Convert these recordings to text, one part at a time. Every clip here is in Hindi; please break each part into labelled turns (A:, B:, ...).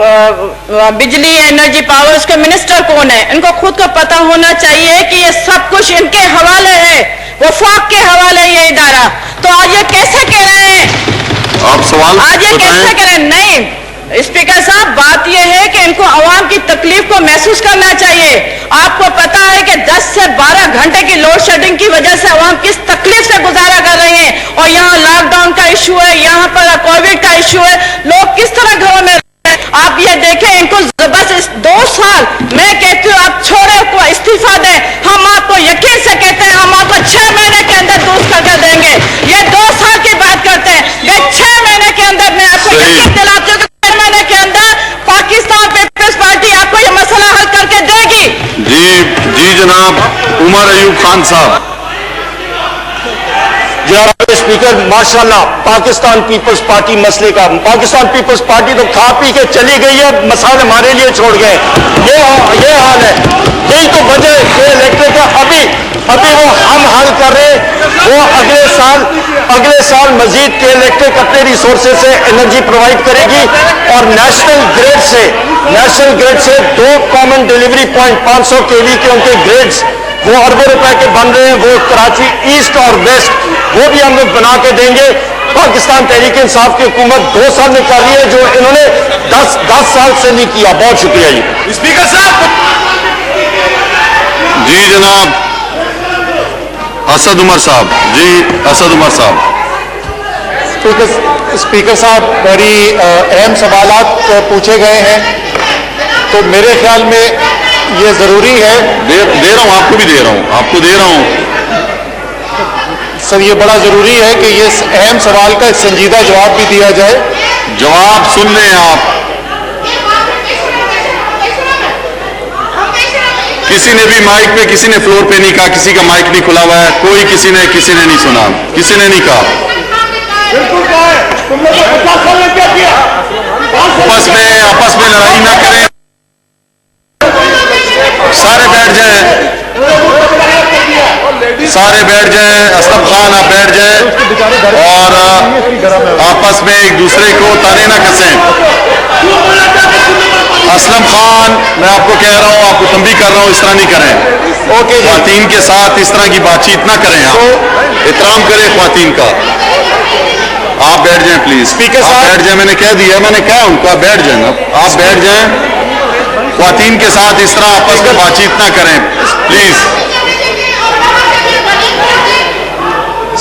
A: बिजली एनर्जी पावर्स के मिनिस्टर कौन है, इनको खुद को पता होना चाहिए कि ये सब कुछ इनके हवाले है, वफाक के हवाले ये इदारा। तो आज ये कैसे कह रहे हैं,
B: आप सवाल
A: आज ये कैसे कह रहे हैं? नहीं स्पीकर साहब, बात यह है कि इनको आवाम की तकलीफ को महसूस करना चाहिए। आपको पता है कि 10 से 12 घंटे की लोड शेडिंग की वजह से आवाम किस तकलीफ से गुजारा कर रही है, और यहाँ लॉकडाउन का इशू है, यहाँ पर कोविड का इशू है, लोग किस तरह घरों में रह। आप ये देखें, इनको बस 2 साल, मैं कहती हूँ आप छोड़े को इस्तीफा दें। हम आपको यकीन से कहते हैं, हम आपको 6 महीने के अंदर दूर करके देंगे। ये 2 साल की बात करते हैं, मैं 6 महीने के अंदर मैं आपको यकीन दिलाती हूँ कि 6 महीने के अंदर पाकिस्तान पीपल्स पार्टी आपको ये मसला हल करके देगी।
B: जी जनाब उमर अयूब खान साहब।
C: जनाब स्पीकर, माशाल्लाह पाकिस्तान पीपल्स पार्टी मसले का, पाकिस्तान पीपल्स पार्टी तो खा पी के चली गई है, मसाले हमारे लिए छोड़ गए। ये हाल है, यही तो वजह है इलेक्ट्रिक का अभी वो हम हल कर रहे हैं। वो अगले साल मजीद के इलेक्ट्रिक अपने रिसोर्सेज से एनर्जी प्रोवाइड करेगी, और नेशनल ग्रिड से 2 कॉमन डिलीवरी पॉइंट 500 केवी के उनके ग्रिड्स वो अरबों रुपए के बन रहे हैं। वो कराची ईस्ट और वेस्ट वो भी हम लोग बना के देंगे। पाकिस्तान तहरीक इंसाफ की हुकूमत 2 साल में कर रही है जो इन्होंने 10 साल से नहीं किया। बहुत शुक्रिया जी
D: स्पीकर साहब।
B: जी जनाब असद उमर साहब। जी असद उमर साहब।
E: स्पीकर साहब, बड़ी अहम सवालात पूछे गए हैं, तो मेरे ख्याल में ये जरूरी है।
B: दे रहा हूं, आपको भी दे रहा हूं, आपको दे रहा हूं
E: सर। ये बड़ा जरूरी है कि ये अहम सवाल का संजीदा जवाब भी दिया जाए।
B: जवाब सुन लें आप। किसी ने भी माइक पे, किसी ने फ्लोर पे नहीं कहा, किसी का माइक नहीं खुला हुआ है, कोई किसी ने नहीं सुना, किसी ने नहीं कहा। आपस में लड़ाई ना करें, सारे बैठ जाएं, असलम खान आप बैठ जाएं, और आपस में एक दूसरे को ताने ना कसें। असलम खान, मैं आपको कह रहा हूं, आपको तंबीह कर रहा हूं, इस तरह नहीं करें।
E: ओके,
B: ख्वातीन के साथ इस तरह की बातचीत ना करें, आप एहतराम करें ख्वातीन का। आप बैठ जाएं प्लीज।
E: स्पीकर
B: साहब बैठ जाएं, मैंने कह दिया, मैंने कहा उनको आप बैठ जाएं, आप बैठ जाएं। ख्वातीन के साथ इस तरह आपस में बातचीत ना करें प्लीज।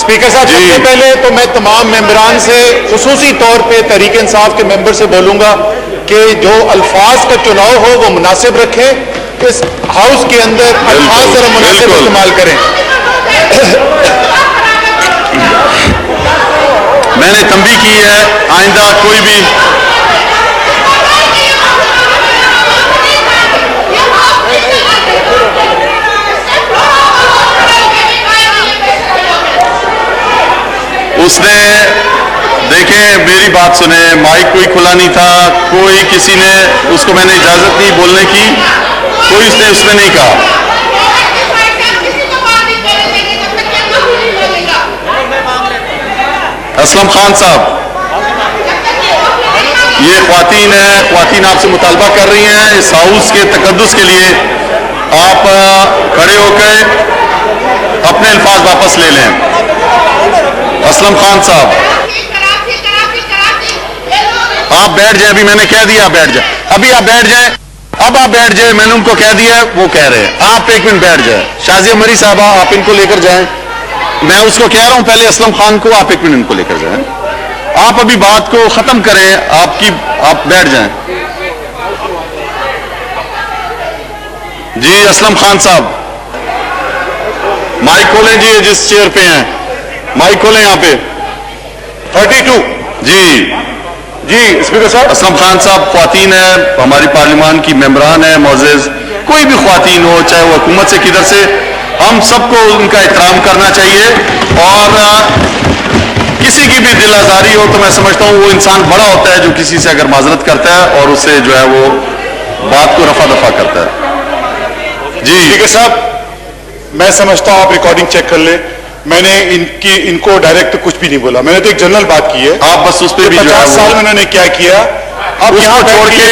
E: स्पीकर साहब, सबसे पहले तो मैं तमाम मेंबरान से खुसूसी तौर पे तहरीक इंसाफ के मेंबर से बोलूंगा कि जो अल्फाज का चुनाव हो वो मुनासिब रखें। इस हाउस के अंदर अल्फाज जरा मुनासिब इस्तेमाल करें।
B: मैंने तंबीह की है, आइंदा कोई भी उसने देखें, मेरी बात सुने, माइक कोई खुला नहीं था, कोई किसी ने उसको मैंने इजाजत दी बोलने की, कोई उसने नहीं कहा। असलम खान साहब, ये ख्वातीन है, ख्वातीन आपसे मुतालबा कर रही हैं इस हाउस के तकद्दुस के लिए आप खड़े होकर अपने अल्फाज वापस ले लें। असलम खान साहब आप बैठ जाएं, अभी मैंने कह दिया आप बैठ जाएं, अभी आप बैठ जाएं, अब आप बैठ जाएं, मैंने उनको कह दिया, वो कह रहे हैं, आप 1 मिनट बैठ जाएं। शाजिया मरी साहबा आप इनको लेकर जाएं, मैं उसको कह रहा हूं पहले असलम खान को, आप 1 मिनट इनको लेकर जाएं, आप अभी बात को खत्म करें, आप बैठ जाएं। जी असलम खान साहब माइक खोलें जी, जिस चेयर पे हैं माइक खोलें यहाँ पे 32। जी स्पीकर साहब। असलम खान साहब ख्वातीन है, हमारी पार्लियामान की मेंबरान है, मोअज़्ज़िज़ कोई भी ख्वातीन हो, चाहे वो हुकूमत से किधर से, हम सबको उनका एहतराम करना चाहिए, और किसी की भी दिल आज़ारी हो तो मैं समझता हूँ वो इंसान बड़ा होता है जो किसी से अगर माजरत करता है और उससे जो है वो बात को रफा दफा करता है। जी
E: स्पीकर साहब, मैं समझता हूँ आप रिकॉर्डिंग चेक कर ले, मैंने इनको डायरेक्ट कुछ भी नहीं बोला, मैंने तो एक जनरल बात की है।
B: आप बस उस पर भी
E: 50 साल में उन्होंने क्या किया, अब
B: उसको
E: यहाँ
B: छोड़ के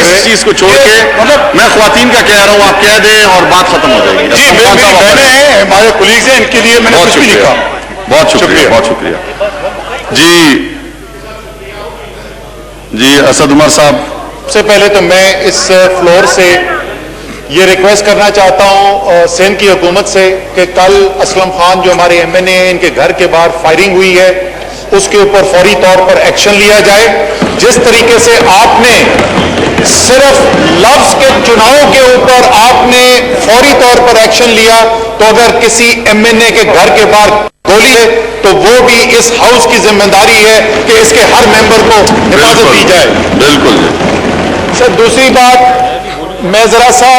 B: इस चीज को छोड़ के
E: मतलब
B: मैं ख्वातीन का कह रहा हूँ, आप कह दें और बात खत्म हो जाएगी।
E: जी,
B: असलम खान
E: मेरी
B: साहब,
E: बहनें हैं, हमारे कुलीग्स हैं, इनके लिए मैंने
B: बहुत
E: कुछ भी
B: शुक्रिया,
E: लिखा।
B: बहुत शुक्रिया,
E: शुक्रिया।
B: बहुत शुक्रिया। जी असद उमर साहब।
E: सबसे पहले तो मैं इस फ्लोर से ये रिक्वेस्ट करना चाहता हूं सिंध की हुकूमत से कि कल असलम खान जो हमारे एमएनए हैं, इनके घर के बाहर फायरिंग हुई है, उसके ऊपर फौरी तौर पर एक्शन लिया जाए। जिस तरीके से आपने सिर्फ लफ्ज के चुनाव के ऊपर आपने फौरी तौर पर एक्शन लिया, तो अगर किसी एमएनए के घर के बाहर गोली है तो वो भी इस हाउस की जिम्मेदारी है कि इसके हर मेंबर को हिफाजत दी जाए।
B: बिल्कुल।
E: सर, दूसरी बात मैं जरा सा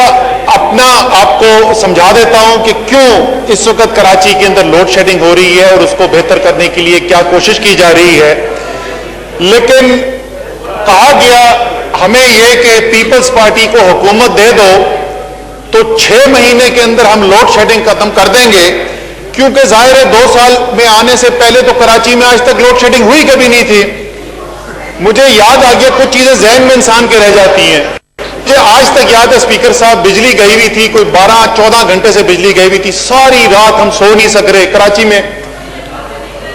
E: अपना आपको समझा देता हूं कि क्यों इस वक्त कराची के अंदर लोड शेडिंग हो रही है और उसको बेहतर करने के लिए क्या कोशिश की जा रही है। लेकिन कहा गया हमें यह कि पीपल्स पार्टी को हुकूमत दे दो तो 6 महीने के अंदर हम लोड शेडिंग खत्म कर देंगे, क्योंकि जाहिर है 2 साल में आने से पहले तो कराची में आज तक लोड शेडिंग हुई कभी नहीं थी। मुझे याद आ गया, कुछ चीजें जहन में इंसान के रह जाती हैं। मुझे आज तक याद है स्पीकर साहब, बिजली गई हुई थी, कोई 12-14 घंटे से बिजली गई हुई थी, सारी रात हम सो नहीं सक रहे कराची में।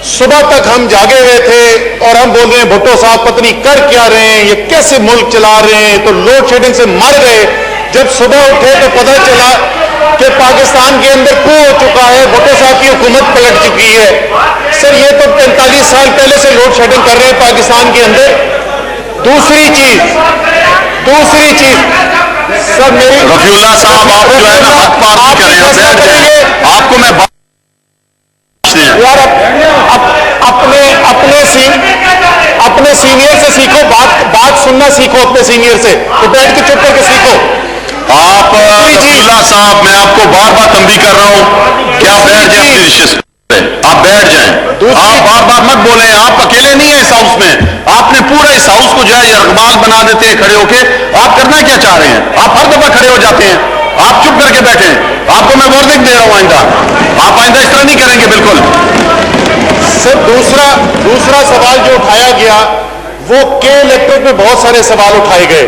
E: सुबह तक हम जागे हुए थे और हम बोल रहे हैं भुट्टो साहब पता नहीं कर क्या रहे हैं, ये कैसे मुल्क चला रहे हैं, तो लोड शेडिंग से मर गए। जब सुबह उठे तो पता चला कि पाकिस्तान के अंदर coup हो चुका है, भुट्टो साहब की हुकूमत पलट चुकी है। सर, ये तो 45 साल पहले से लोड शेडिंग कर रहे हैं पाकिस्तान के अंदर। दूसरी चीज सर, मेरी
B: रफीउल्लाह साहब, आप जो है ना हद पार नहीं कर रहे हैं, बैठ जाइए। आपको मैं
E: यार अपने सीनियर से सीखो, बात सुनना सीखो, अपने सीनियर से तो बैठ के चुप करके सीखो।
B: आप रफीउल्लाह साहब, मैं आपको बार बार तंबीह कर रहा हूं कि आप बैठ जाए, आप बैठ जाएं। आप बार बार मत बोलें, आप अकेले नहीं है इस हाउस में, आपने पूरा इस हाउस को जो है यरगबाज बना देते हैं खड़े होके। आप करना क्या चाह रहे हैं? आप हर दफा खड़े हो जाते हैं, आप चुप करके बैठे। आपको मैं वार्निंग दे रहा हूं, आइंदा आप आइंदा इस तरह नहीं करेंगे बिल्कुल।
E: सर, दूसरा सवाल जो उठाया गया वो के इलेक्ट्रिक में बहुत सारे सवाल उठाए गए।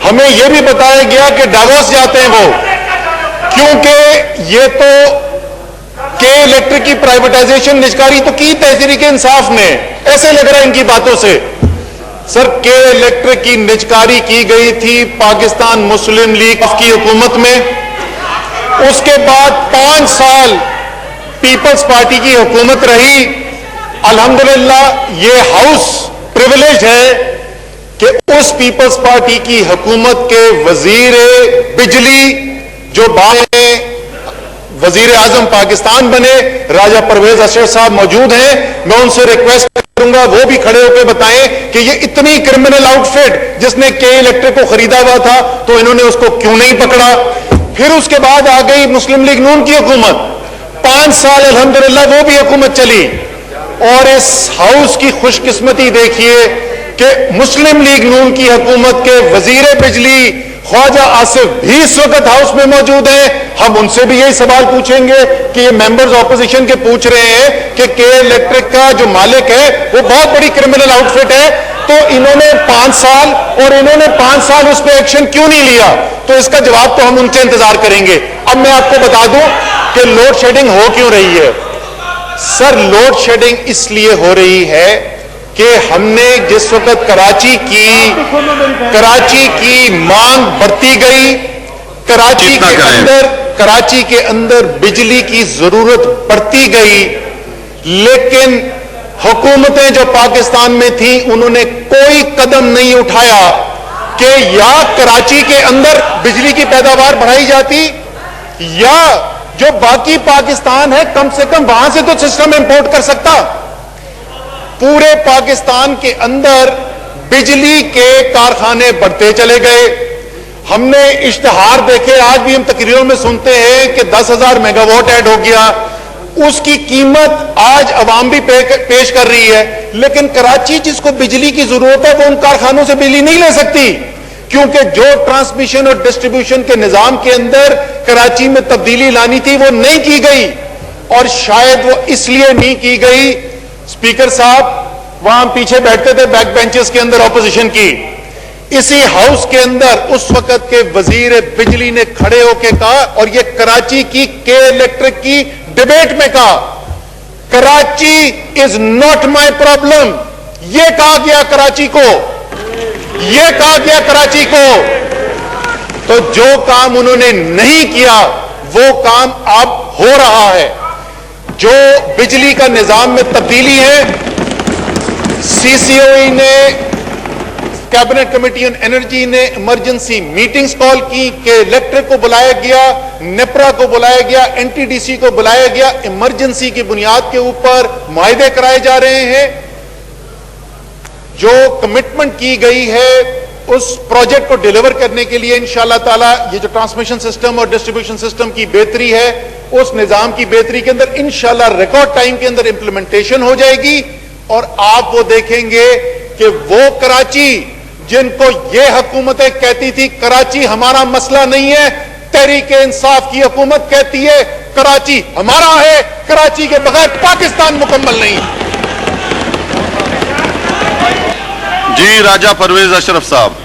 E: हमें यह भी बताया गया कि डावोस जाते हैं वो, क्योंकि ये तो के इलेक्ट्रिक की प्राइवेटाइजेशन निजकारी तो की तहरीक इंसाफ ने, ऐसे लग रहा है इनकी बातों से। सर, के इलेक्ट्रिक की निजकारी की गई थी पाकिस्तान मुस्लिम लीग की हुकूमत में। उसके बाद 5 साल पीपल्स पार्टी की हुकूमत रही। अल्हम्दुलिल्लाह ये हाउस प्रिविलेज है कि उस पीपल्स पार्टी की हुकूमत के वजीर बिजली जो बाद वजीर आजम पाकिस्तान बने, राजा परवेज अशरफ साहब मौजूद हैं। मैं उनसे रिक्वेस्ट करूंगा वो भी खड़े होकर बताएं कि ये इतनी क्रिमिनल आउटफिट जिसने के इलेक्ट्रिक को खरीदा हुआ था तो इन्होंने उसको क्यों नहीं पकड़ा। फिर उसके बाद आ गई मुस्लिम लीग नून की हुकूमत, 5 साल अल्हम्दुलिल्लाह वो भी हुकूमत चली। और इस हाउस की खुशकिस्मती देखिए कि मुस्लिम लीग नून की हुकूमत के वजीर बिजली ख्वाजा आसिफ भी इस वक्त हाउस में मौजूद हैं। हम उनसे भी यही सवाल पूछेंगे कि ये मेंबर्स ऑपोजिशन के पूछ रहे हैं कि के इलेक्ट्रिक का जो मालिक है वो बहुत बड़ी क्रिमिनल आउटफिट है, तो इन्होंने 5 साल और इन्होंने 5 साल उस पर एक्शन क्यों नहीं लिया? तो इसका जवाब तो हम उनसे इंतजार करेंगे। अब मैं आपको बता दूं कि लोड शेडिंग हो क्यों रही है। सर, लोड शेडिंग इसलिए हो रही है कि हमने जिस वक्त कराची की मांग बढ़ती गई, कराची के अंदर बिजली की जरूरत बढ़ती गई, लेकिन हुकूमतें जो पाकिस्तान में थी उन्होंने कोई कदम नहीं उठाया कि या कराची के अंदर बिजली की पैदावार बढ़ाई जाती या जो बाकी पाकिस्तान है कम से कम वहां से तो सिस्टम इंपोर्ट कर सकता। पूरे पाकिस्तान के अंदर बिजली के कारखाने बढ़ते चले गए। हमने इश्तिहार देखे, आज भी हम तकरीरों में सुनते हैं कि 10,000 मेगावाट ऐड हो गया। उसकी कीमत आज अवाम भी पेश कर रही है, लेकिन कराची जिसको बिजली की जरूरत है वो उन कारखानों से बिजली नहीं ले सकती, क्योंकि जो ट्रांसमिशन और डिस्ट्रीब्यूशन के निजाम के अंदर कराची में तब्दीली लानी थी वो नहीं की गई। और शायद वो इसलिए नहीं की गई, स्पीकर साहब वहां पीछे बैठते थे बैक बेंचेस के अंदर ऑपोजिशन की, इसी हाउस के अंदर उस वक्त के वजीर बिजली ने खड़े होकर कहा, और ये कराची की के इलेक्ट्रिक की डिबेट में कहा, Karachi is not my problem. ये कहा गया कराची को, ये कहा गया कराची को। तो जो काम उन्होंने नहीं किया वो काम अब हो रहा है। जो बिजली का निजाम में तब्दीली है, सीसीओई ने, कैबिनेट कमेटी ऑन एनर्जी ने इमरजेंसी मीटिंग्स कॉल की, कि इलेक्ट्रिक को बुलाया गया, नेपरा को बुलाया गया, एनटीडीसी को बुलाया गया, इमरजेंसी की बुनियाद के ऊपर मुआहदे कराए जा रहे हैं। जो कमिटमेंट की गई है उस प्रोजेक्ट को डिलीवर करने के लिए इंशाअल्लाह ताला ये जो ट्रांसमिशन सिस्टम और डिस्ट्रीब्यूशन सिस्टम की बेहतरी है, उस निजाम की बेहतरी के अंदर इंशाअल्लाह रिकॉर्ड टाइम के अंदर इंप्लीमेंटेशन हो जाएगी। और आप वो देखेंगे कि वो कराची जिनको ये हुकूमतें कहती थी कराची हमारा मसला नहीं है, तहरीके इंसाफ की हुकूमत कहती है कराची हमारा है, कराची के बगैर पाकिस्तान मुकम्मल नहीं।
B: जी राजा परवेज अशरफ साहब।